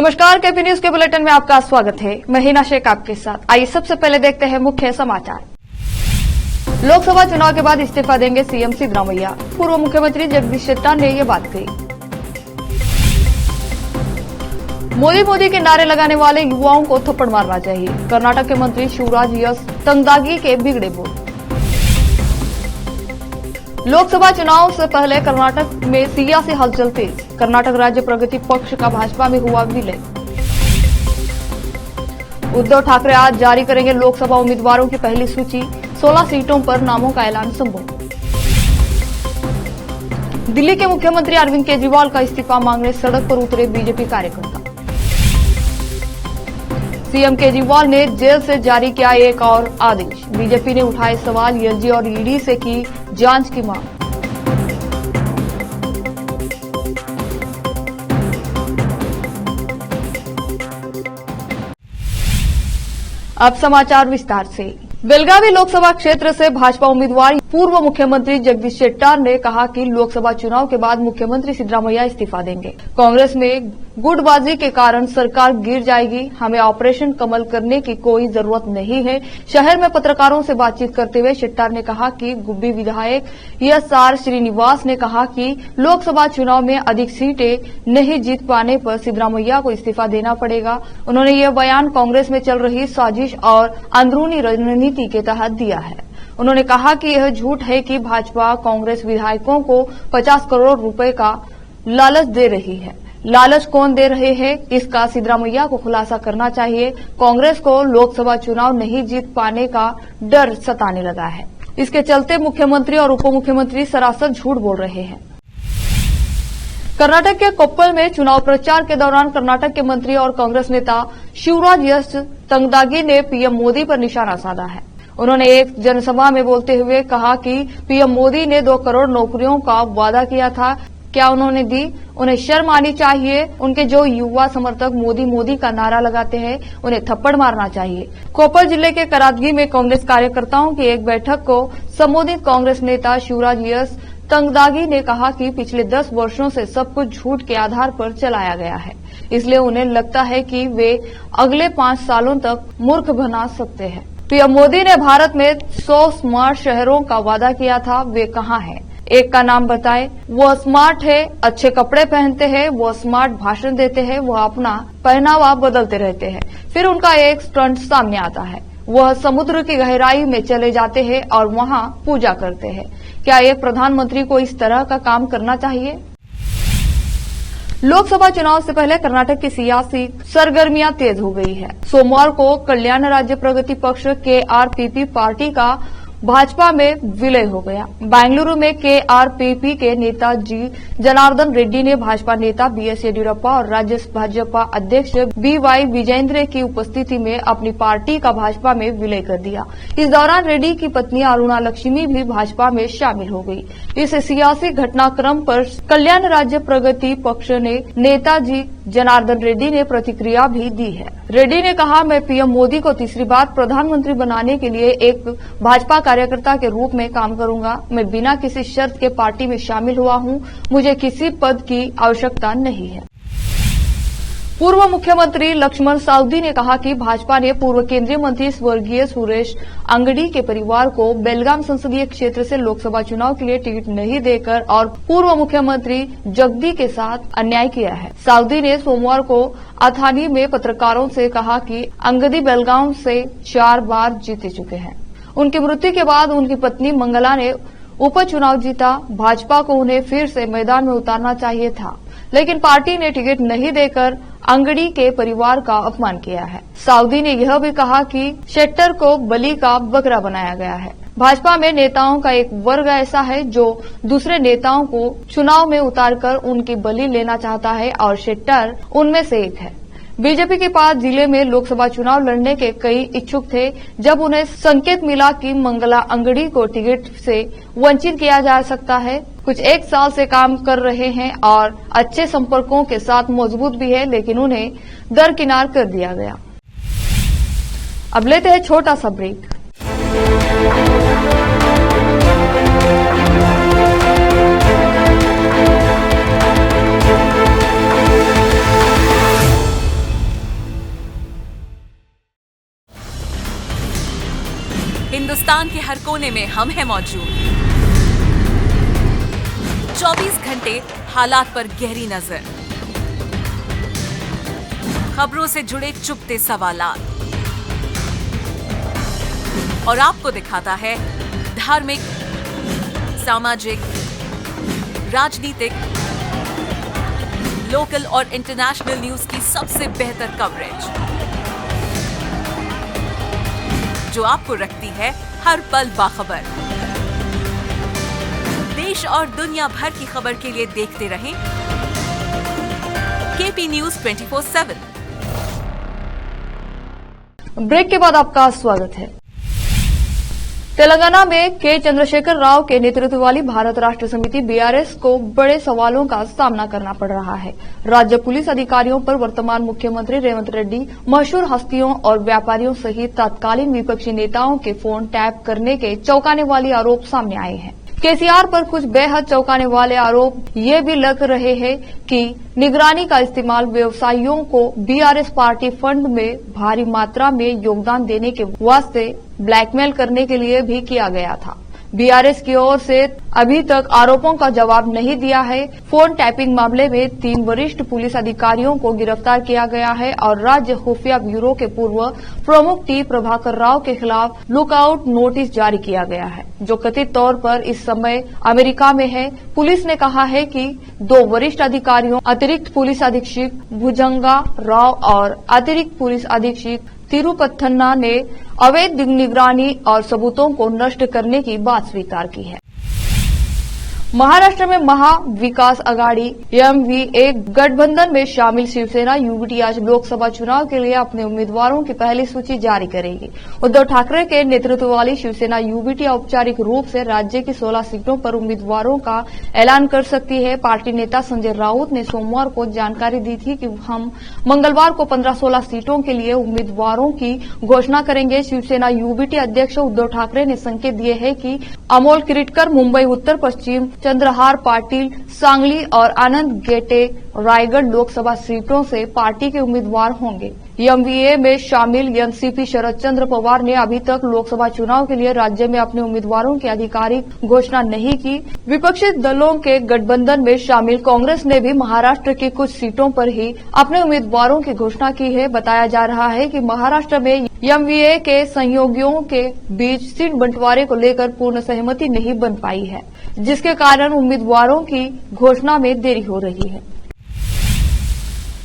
नमस्कार, KP news के bulletin में आपका स्वागत है। मैं हिना शेख आपके साथ। आइए सबसे पहले देखते हैं मुख्य समाचार। लोकसभा चुनाव के बाद इस्तीफा देंगे सीएम सिद्धरामैया। पूर्व मुख्यमंत्री जगदीश शेट्टर ने ये बात कही। मोदी के नारे लगाने वाले युवाओं को थप्पड़ मारना चाहिए। कर्नाटक के मंत्री शिवराज यस तंगदागी के बिगड़े बोल। लोकसभा चुनाव से पहले कर्नाटक में सियासी हलचल तेज। कर्नाटक राज्य प्रगति पक्ष का भाजपा में हुआ विलय। उद्धव ठाकरे आज जारी करेंगे लोकसभा उम्मीदवारों की पहली सूची। 16 सीटों पर नामों का ऐलान संभव। दिल्ली के मुख्यमंत्री अरविंद केजरीवाल का इस्तीफा मांगने सड़क पर उतरे बीजेपी कार्यकर्ता। सीएम केजरीवाल ने जेल से जारी किया एक और आदेश। बीजेपी ने उठाए सवाल, एलजी और ईडी से की जांच की मांग। अब समाचार विस्तार से। बेलगावी लोकसभा क्षेत्र से भाजपा उम्मीदवार पूर्व मुख्यमंत्री जगदीश शेट्टर ने कहा कि लोकसभा चुनाव के बाद मुख्यमंत्री सिद्धरामैया इस्तीफा देंगे। कांग्रेस में गुटबाजी के कारण सरकार गिर जाएगी। हमें ऑपरेशन कमल करने की कोई जरूरत नहीं है। शहर में पत्रकारों से बातचीत करते हुए शेट्टर ने कहा कि गुब्बी विधायक एस.आर. श्रीनिवास ने कहा कि लोकसभा चुनाव में अधिक सीटें नहीं जीत पाने पर सिद्धरामैया को इस्तीफा देना पड़ेगा। उन्होंने यह बयान कांग्रेस में चल रही साजिश और अंदरूनी रणनीति के तहत दिया है। उन्होंने कहा कि यह झूठ है कि भाजपा कांग्रेस विधायकों को 50 करोड़ रुपए का लालच दे रही है। लालच कौन दे रहे हैं, इसका सिद्धरामैया को खुलासा करना चाहिए। कांग्रेस को लोकसभा चुनाव नहीं जीत पाने का डर सताने लगा है। इसके चलते मुख्यमंत्री और उप मुख्यमंत्री सरासर झूठ बोल रहे हैं। कर्नाटक के कोप्पल में चुनाव प्रचार के दौरान कर्नाटक के मंत्री और कांग्रेस नेता शिवराज यस तंगदागी ने पीएम मोदी पर निशाना साधा है। उन्होंने एक जनसभा में बोलते हुए कहा कि पीएम मोदी ने 2 करोड़ नौकरियों का वादा किया था, क्या उन्होंने दी? उन्हें शर्म आनी चाहिए। उनके जो युवा समर्थक मोदी का नारा लगाते हैं, उन्हें थप्पड़ मारना चाहिए। कोप्पल जिले के करादगी में कांग्रेस कार्यकर्ताओं की एक बैठक को संबोधित कांग्रेस नेता शिवराज यस तंगदागी ने कहा कि पिछले 10 वर्षों से सब कुछ झूठ के आधार पर चलाया गया है, इसलिए उन्हें लगता है कि वे अगले 5 सालों तक मूर्ख बना सकते हैं। पीएम मोदी ने भारत में 100 स्मार्ट शहरों का वादा किया था, वे कहाँ हैं? एक का नाम बताएं। वो स्मार्ट है, अच्छे कपड़े पहनते हैं, वो स्मार्ट भाषण देते हैं, वो अपना पहनावा बदलते रहते हैं। फिर उनका एक स्टंट सामने आता है, वह समुद्र की गहराई में चले जाते हैं और वहां पूजा करते हैं। क्या एक प्रधानमंत्री को इस तरह का काम करना चाहिए? लोकसभा चुनाव से पहले कर्नाटक की सियासी सरगर्मियां तेज हो गई है। सोमवार को कल्याण राज्य प्रगति पक्ष KRPP पार्टी का भाजपा में विलय हो गया। बेंगलुरु में KRPP के नेता जी जनार्दन रेड्डी ने भाजपा नेता BS येदियुरप्पा और राज्य भाजपा अध्यक्ष BY विजेंद्र की उपस्थिति में अपनी पार्टी का भाजपा में विलय कर दिया। इस दौरान रेड्डी की पत्नी अरुणा लक्ष्मी भी भाजपा में शामिल हो गई। इस सियासी घटनाक्रम पर कल्याण राज्य प्रगति पक्ष ने नेताजी जनार्दन रेड्डी ने प्रतिक्रिया भी दी है। रेड्डी ने कहा, मैं पीएम मोदी को तीसरी बार प्रधानमंत्री बनाने के लिए एक भाजपा कार्यकर्ता के रूप में काम करूंगा। मैं बिना किसी शर्त के पार्टी में शामिल हुआ हूं। मुझे किसी पद की आवश्यकता नहीं है। पूर्व मुख्यमंत्री लक्ष्मण सावदी ने कहा कि भाजपा ने पूर्व केंद्रीय मंत्री स्वर्गीय सुरेश अंगड़ी के परिवार को बेलगाम संसदीय क्षेत्र से लोकसभा चुनाव के लिए टिकट नहीं देकर और पूर्व मुख्यमंत्री जगदी के साथ अन्याय किया है। सावदी ने सोमवार को अथानी में पत्रकारों से कहा कि अंगदी बेलगाम से 4 बार जीत चुके हैं। उनकी मृत्यु के बाद उनकी पत्नी मंगला ने उपचुनाव जीता। भाजपा को उन्हें फिर से मैदान में उतारना चाहिए था, लेकिन पार्टी ने टिकट नहीं देकर अंगड़ी के परिवार का अपमान किया है। सावदी ने यह भी कहा कि शेट्टर को बलि का बकरा बनाया गया है। भाजपा में नेताओं का एक वर्ग ऐसा है जो दूसरे नेताओं को चुनाव में उतारकर उनकी बलि लेना चाहता है और शेट्टर उनमें से एक है। बीजेपी के पास जिले में लोकसभा चुनाव लड़ने के कई इच्छुक थे। जब उन्हें संकेत मिला कि मंगला अंगड़ी को टिकट से वंचित किया जा सकता है, कुछ 1 साल से काम कर रहे हैं और अच्छे संपर्कों के साथ मजबूत भी है, लेकिन उन्हें दरकिनार कर दिया गया। अब लेते हैं छोटा सा ब्रेक। हिंदुस्तान के हर कोने में हम हैं मौजूद। 24 घंटे हालात पर गहरी नजर, खबरों से जुड़े चुपते सवालात, और आपको दिखाता है धार्मिक, सामाजिक, राजनीतिक, लोकल और इंटरनेशनल न्यूज की सबसे बेहतर कवरेज, जो आपको रखती है हर पल बाखबर। देश और दुनिया भर की खबर के लिए देखते रहें केपी न्यूज 24/7। ब्रेक के बाद आपका स्वागत है। तेलंगाना में के चंद्रशेखर राव के नेतृत्व वाली भारत राष्ट्र समिति बीआरएस को बड़े सवालों का सामना करना पड़ रहा है। राज्य पुलिस अधिकारियों पर वर्तमान मुख्यमंत्री रेवंत रेड्डी, मशहूर हस्तियों और व्यापारियों सहित तत्कालीन विपक्षी नेताओं के फोन टैप करने के चौंकाने वाले आरोप सामने आए हैं। केसीआर पर कुछ बेहद चौंकाने वाले आरोप ये भी लग रहे हैं कि निगरानी का इस्तेमाल व्यवसायियों को बीआरएस पार्टी फंड में भारी मात्रा में योगदान देने के वास्ते ब्लैकमेल करने के लिए भी किया गया था। बीआरएस की ओर से अभी तक आरोपों का जवाब नहीं दिया है। फोन टैपिंग मामले में 3 वरिष्ठ पुलिस अधिकारियों को गिरफ्तार किया गया है और राज्य खुफिया ब्यूरो के पूर्व प्रमुख टी प्रभाकर राव के खिलाफ लुकआउट नोटिस जारी किया गया है, जो कथित तौर पर इस समय अमेरिका में है। पुलिस ने कहा है कि 2 वरिष्ठ अधिकारियों, अतिरिक्त पुलिस अधीक्षक भुजंगा राव और अतिरिक्त पुलिस अधीक्षक तिरुपथन्ना ने अवैध निगरानी और सबूतों को नष्ट करने की बात स्वीकार की है। महाराष्ट्र में महाविकास आघाड़ी एमवीए गठबंधन में शामिल शिवसेना यूबीटी आज लोकसभा चुनाव के लिए अपने उम्मीदवारों की पहली सूची जारी करेगी। उद्धव ठाकरे के नेतृत्व वाली शिवसेना यूबीटी औपचारिक रूप से राज्य की 16 सीटों पर उम्मीदवारों का ऐलान कर सकती है। पार्टी नेता संजय राउत ने सोमवार को जानकारी दी थी कि हम मंगलवार को 15-16 सीटों के लिए उम्मीदवारों की घोषणा करेंगे। शिवसेना यूबीटी अध्यक्ष उद्धव ठाकरे ने संकेत दिए हैं कि अमोल किरटकर मुंबई उत्तर पश्चिम, चंद्रहार पाटिल सांगली और आनंद गेटे रायगढ़ लोकसभा सीटों से पार्टी के उम्मीदवार होंगे। एमवीए में शामिल एनसीपी शरद चंद्र पवार ने अभी तक लोकसभा चुनाव के लिए राज्य में अपने उम्मीदवारों की आधिकारिक घोषणा नहीं की। विपक्षी दलों के गठबंधन में शामिल कांग्रेस ने भी महाराष्ट्र की कुछ सीटों पर ही अपने उम्मीदवारों की घोषणा की है। बताया जा रहा है कि महाराष्ट्र में एमवीए के सहयोगियों के बीच सीट बंटवारे को लेकर पूर्ण सहमति नहीं बन पाई है, जिसके कारण उम्मीदवारों की घोषणा में देरी हो रही है।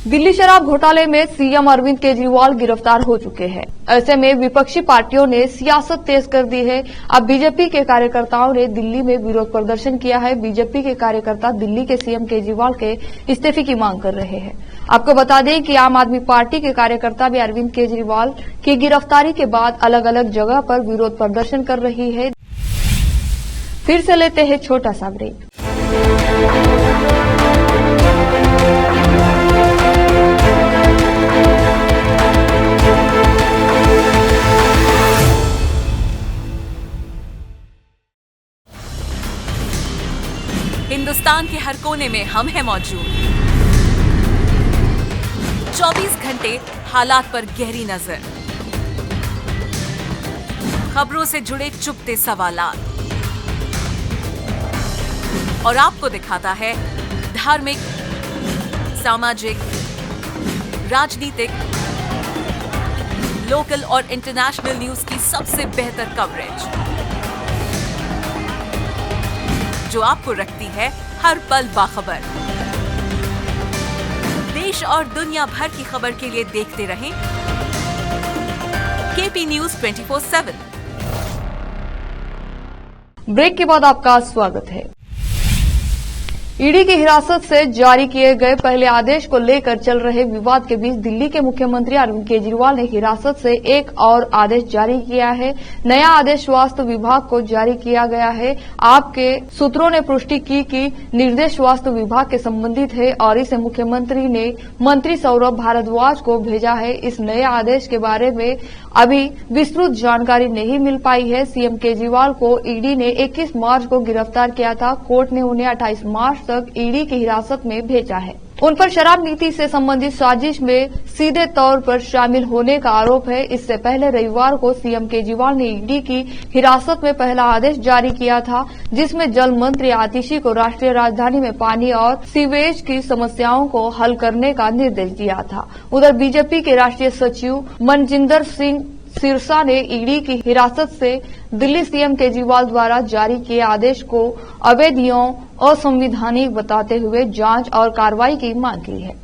दिल्ली शराब घोटाले में सीएम अरविंद केजरीवाल गिरफ्तार हो चुके हैं। ऐसे में विपक्षी पार्टियों ने सियासत तेज कर दी है। अब बीजेपी के कार्यकर्ताओं ने दिल्ली में विरोध प्रदर्शन किया है। बीजेपी के कार्यकर्ता दिल्ली के सीएम केजरीवाल के इस्तीफे की मांग कर रहे हैं। आपको बता दें कि आम आदमी पार्टी के कार्यकर्ता भी अरविंद केजरीवाल की गिरफ्तारी के बाद अलग अलग जगह पर विरोध प्रदर्शन कर रही है। फिर से लेते हैं छोटा सा ब्रेक। हिंदुस्तान के हर कोने में हम हैं मौजूद। 24 घंटे हालात पर गहरी नजर, खबरों से जुड़े चुपते सवालात, और आपको दिखाता है धार्मिक, सामाजिक, राजनीतिक, लोकल और इंटरनेशनल न्यूज की सबसे बेहतर कवरेज, जो आपको रखती है हर पल बाखबर। देश और दुनिया भर की खबर के लिए देखते रहें केपी न्यूज 24/7। ब्रेक के बाद आपका स्वागत है। ईडी की हिरासत से जारी किए गए पहले आदेश को लेकर चल रहे विवाद के बीच दिल्ली के मुख्यमंत्री अरविंद केजरीवाल ने हिरासत से एक और आदेश जारी किया है। नया आदेश स्वास्थ्य विभाग को जारी किया गया है। आपके सूत्रों ने पुष्टि की कि निर्देश स्वास्थ्य विभाग के संबंधित है और इसे मुख्यमंत्री ने मंत्री सौरभ भारद्वाज को भेजा है। इस नए आदेश के बारे में अभी विस्तृत जानकारी नहीं मिल पाई है। सीएम केजरीवाल को ईडी ने 21 मार्च को गिरफ्तार किया था। कोर्ट ने उन्हें 28 मार्च तक ईडी की हिरासत में भेजा है। उन पर शराब नीति से संबंधित साजिश में सीधे तौर पर शामिल होने का आरोप है। इससे पहले रविवार को सीएम केजरीवाल ने ईडी की हिरासत में पहला आदेश जारी किया था, जिसमें जल मंत्री आतिशी को राष्ट्रीय राजधानी में पानी और सीवेज की समस्याओं को हल करने का निर्देश दिया था। उधर बीजेपी के राष्ट्रीय सचिव मनजिंदर सिंह सिरसा ने ईडी की हिरासत से दिल्ली सीएम केजरीवाल द्वारा जारी किए आदेश को अवैध एवं असंवैधानिक बताते हुए जांच और कार्रवाई की मांग की है।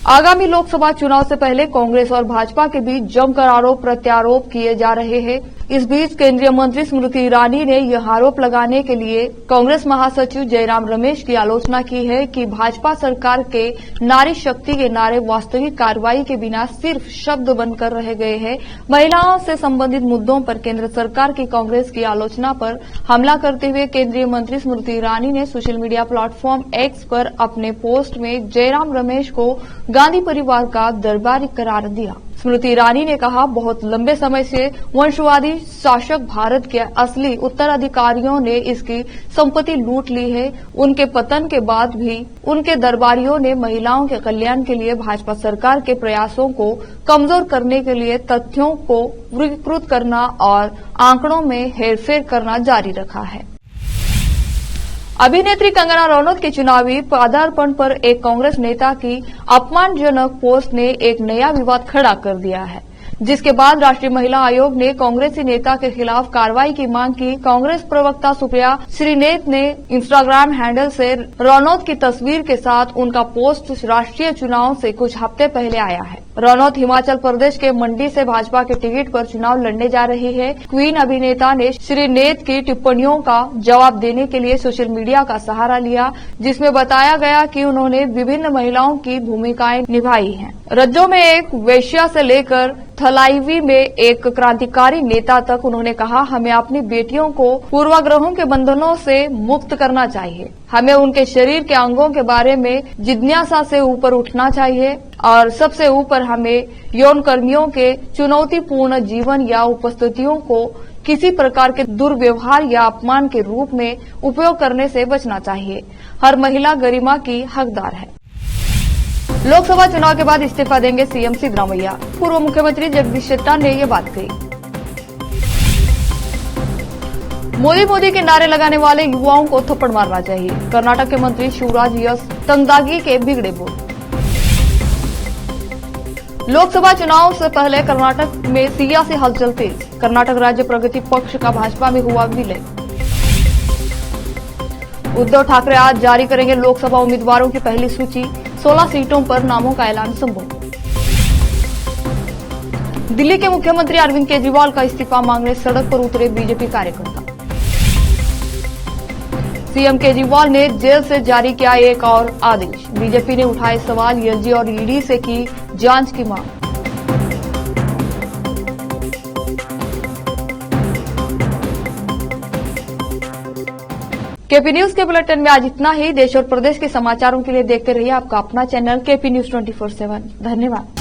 आगामी लोकसभा चुनाव से पहले कांग्रेस और भाजपा के बीच जमकर आरोप प्रत्यारोप किए जा रहे हैं। इस बीच केंद्रीय मंत्री स्मृति ईरानी ने यह आरोप लगाने के लिए कांग्रेस महासचिव जयराम रमेश की आलोचना की है कि भाजपा सरकार के नारी शक्ति के नारे वास्तविक कार्रवाई के बिना सिर्फ शब्द बनकर रह गए हैं। महिलाओं से संबंधित मुद्दों पर केंद्र सरकार की कांग्रेस की आलोचना पर हमला करते हुए केंद्रीय मंत्री स्मृति ईरानी ने सोशल मीडिया प्लेटफॉर्म एक्स पर अपने पोस्ट में जयराम रमेश को गांधी परिवार का दरबारी करार दिया। स्मृति ईरानी ने कहा, बहुत लंबे समय से वंशवादी शासक भारत के असली उत्तराधिकारियों ने इसकी संपत्ति लूट ली है। उनके पतन के बाद भी उनके दरबारियों ने महिलाओं के कल्याण के लिए भाजपा सरकार के प्रयासों को कमजोर करने के लिए तथ्यों को विकृत करना और आंकड़ों में हेरफेर करना जारी रखा है। अभिनेत्री कंगना रनौत के चुनावी पदार्पण पर एक कांग्रेस नेता की अपमानजनक पोस्ट ने एक नया विवाद खड़ा कर दिया है, जिसके बाद राष्ट्रीय महिला आयोग ने कांग्रेसी नेता के खिलाफ कार्रवाई की मांग की। कांग्रेस प्रवक्ता सुप्रिया श्रीनेत ने इंस्टाग्राम हैंडल से रनौत की तस्वीर के साथ उनका पोस्ट राष्ट्रीय चुनाव से कुछ हफ्ते पहले आया है। रनौत हिमाचल प्रदेश के मंडी से भाजपा के टिकट पर चुनाव लड़ने जा रही है। क्वीन अभिनेता ने श्रीनेत की टिप्पणियों का जवाब देने के लिए सोशल मीडिया का सहारा लिया, जिसमें बताया गया कि उन्होंने विभिन्न महिलाओं की भूमिकाएं निभाई हैं। रज्जो में एक वेश्या से लेकर थलाईवी में एक क्रांतिकारी नेता तक उन्होंने कहा, हमें अपनी बेटियों को पूर्वाग्रहों के बंधनों से मुक्त करना चाहिए। हमें उनके शरीर के अंगों के बारे में जिज्ञासा से ऊपर उठना चाहिए और सबसे ऊपर हमें यौन कर्मियों के चुनौतीपूर्ण जीवन या उपस्थितियों को किसी प्रकार के दुर्व्यवहार या अपमान के रूप में उपयोग करने से बचना चाहिए। हर महिला गरिमा की हकदार है। लोकसभा चुनाव के बाद इस्तीफा देंगे सीएम सिद्धरामैया। पूर्व मुख्यमंत्री जगदीश शेट्टर ने ये बात कही। मोदी के नारे लगाने वाले युवाओं को थप्पड़ मारना चाहिए। कर्नाटक के मंत्री शिवराज यस तंगदागी के बिगड़े बोल। लोकसभा चुनाव से पहले कर्नाटक में सियासी हलचल तेज। कर्नाटक राज्य प्रगति पक्ष का भाजपा में हुआ विलय। उद्धव ठाकरे आज जारी करेंगे लोकसभा उम्मीदवारों की पहली सूची। 16 सीटों पर नामों का ऐलान संभव। दिल्ली के मुख्यमंत्री अरविंद केजरीवाल का इस्तीफा मांगने सड़क पर उतरे बीजेपी कार्यकर्ता। सीएम केजरीवाल ने जेल से जारी किया एक और आदेश। बीजेपी ने उठाए सवाल, एलजी और ईडी से की जांच की मांग। केपी न्यूज के बुलेटिन में आज इतना ही। देश और प्रदेश के समाचारों के लिए देखते रहिए आपका अपना चैनल केपी न्यूज 24/7। धन्यवाद।